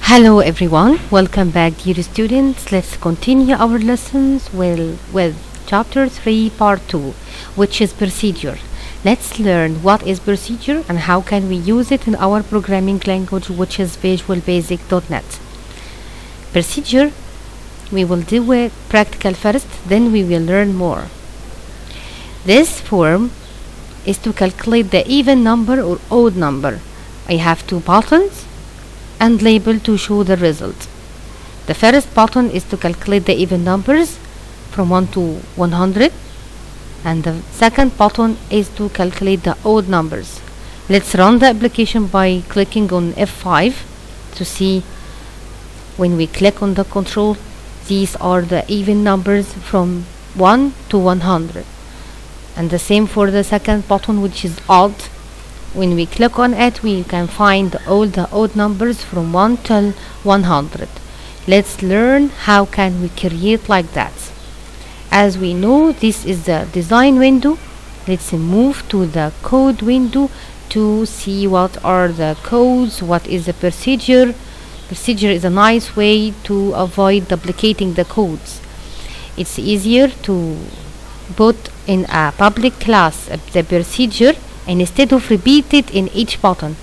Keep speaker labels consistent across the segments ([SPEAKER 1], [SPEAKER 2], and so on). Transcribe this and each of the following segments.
[SPEAKER 1] Hello everyone, welcome back dear students. Let's continue our lessons with chapter 3 part 2, which is procedure. Let's learn what is procedure and how can we use it in our programming language, which is visualbasic.net. Procedure, we will do it practical first, then we will learn more. This form is to calculate the even number or odd number. I have two buttons and label to show the result. The first button is to calculate the even numbers from 1 to 100, and the second button is to calculate the odd numbers. Let's run the application by clicking on F5 to see. When we click on the control, these are the even numbers from 1 to 100, and the same for the second button, which is odd. When we click on it, we can find all the odd numbers from 1 till 100. Let's learn how can we create like that. As we know, this is the design window. Let's move to the code window to see what are the codes, what is the procedure. Procedure is a nice way to avoid duplicating the codes. It's easier to put in a public class the procedure, and instead of repeat it in each button,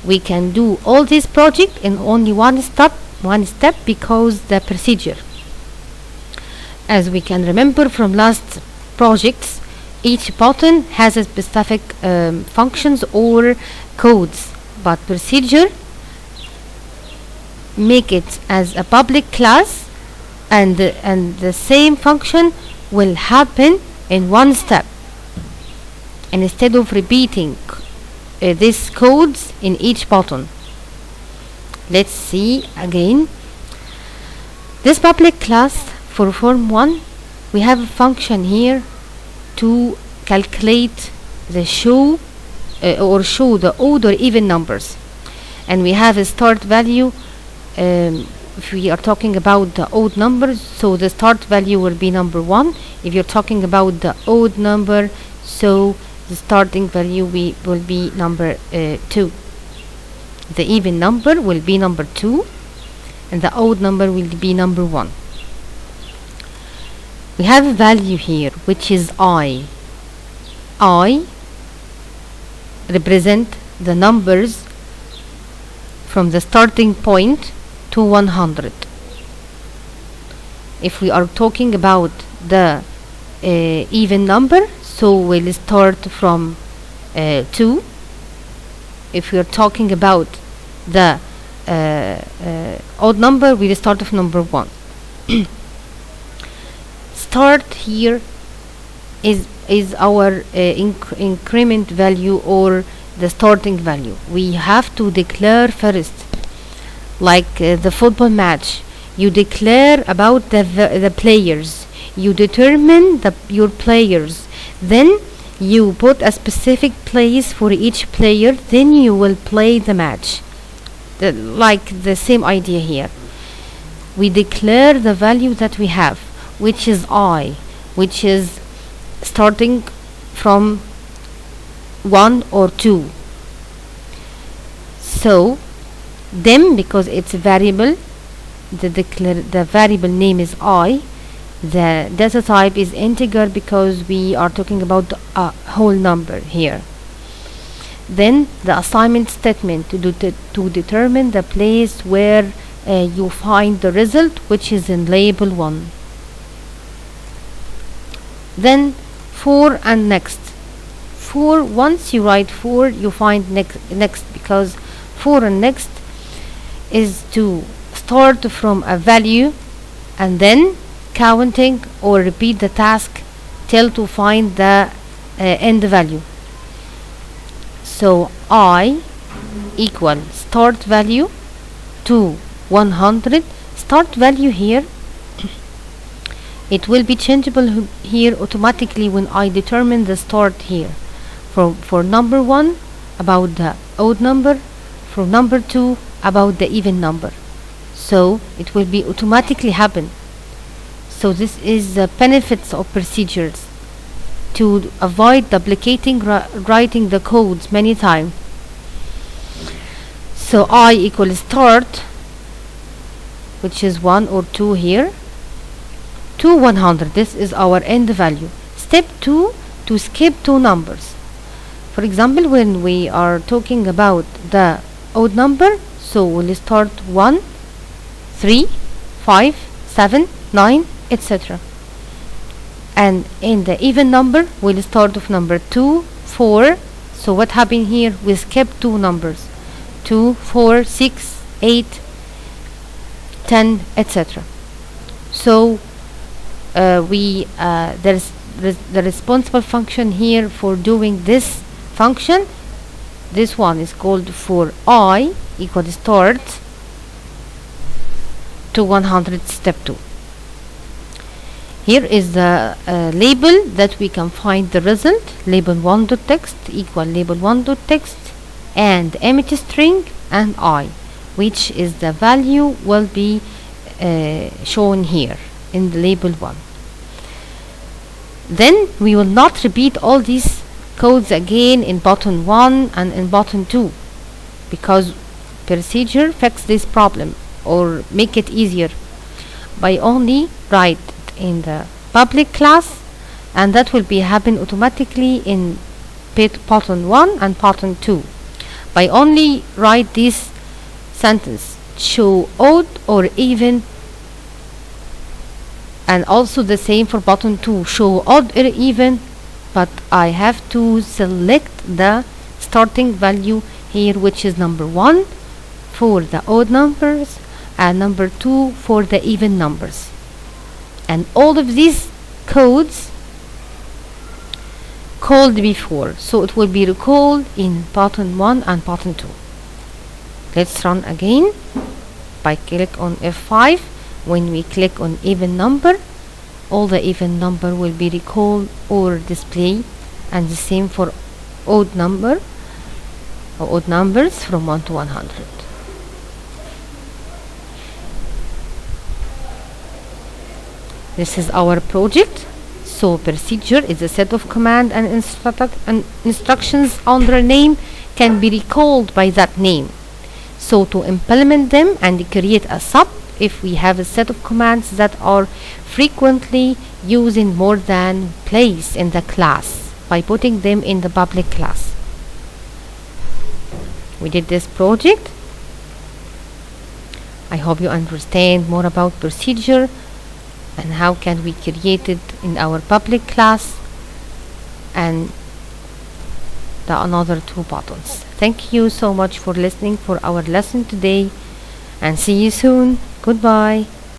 [SPEAKER 1] we can do all this project in only one step because the procedure. As we can remember from last projects, each button has a specific functions or codes, but procedure make it as a public class, and the same function will happen in one step. And instead of repeating these codes in each button, let's see again. This public class for form 1, we have a function here to calculate the show the odd or even numbers, and we have a start value. If we are talking about the odd numbers, so the start value will be number 1. If you're talking about the odd number, so the starting value will be number 2. The even number will be number 2, and the odd number will be number 1. We have a value here which is I. I represent the numbers from the starting point to 100. If we are talking about the even number, so we'll start from 2. If we are talking about the odd number, we'll start from number 1. Start here is our increment value or the starting value. We have to declare first, like the football match. You declare about the players. You determine your players. Then you put a specific place for each player. Then you will play the match. Like the same idea here. We declare the value that we have, which is I, which is starting from 1 or 2. So then, because it's a variable, the variable name is I. The data type is integer because we are talking about a whole number here. Then the assignment statement to determine the place where you find the result, which is in label 1. Then for and next. For, once you write for, you find next because for and next is to start from a value and then counting or repeat the task till to find the end value. So I equal start value to 100. Start value here, it will be changeable here automatically when I determine the start here. For number 1 about the odd number, for number 2 about the even number. So it will be automatically happen. So this is the benefits of procedures, to avoid duplicating writing the codes many times. So I equal start which is 1 or 2 here, to 100. This is our end value. Step 2, to skip two numbers. For example, when we are talking about the odd number, so we'll start 1, 3, 5, 7, 9, etc. And in the even number, we'll start with number 2, 4. So what happened here? We skipped two numbers, 2, 4, 6, 8, 10, etc. So there's the responsible function here for doing this function. This one is called for I equal start to 100 step 2. Here is the label that we can find the result. Label 1.text equal label 1.text and empty string and I, which is the value will be shown here in the label 1. Then we will not repeat all these codes again in button 1 and in button 2, because procedure fix this problem or make it easier by only write in the public class, and that will be happen automatically in button 1 and button 2 by only write this sentence, show odd or even, and also the same for button 2, show odd or even, but I have to select the starting value here, which is number 1 for the odd numbers and number 2 for the even numbers. And all of these codes called before, so it will be recalled in button 1 and button 2. Let's run again by click on F5. When we click on even number, all the even number will be recalled or displayed, and the same for odd number or odd numbers from 1 to 100. This is our project. So procedure is a set of command and instructions under a name can be recalled by that name. So to implement them and create a sub, if we have a set of commands that are frequently used in more than place in the class, by putting them in the public class. We did this project. I hope you understand more about procedure and how can we create it in our public class and the another two buttons. Thank you so much for listening for our lesson today, and see you soon. Goodbye.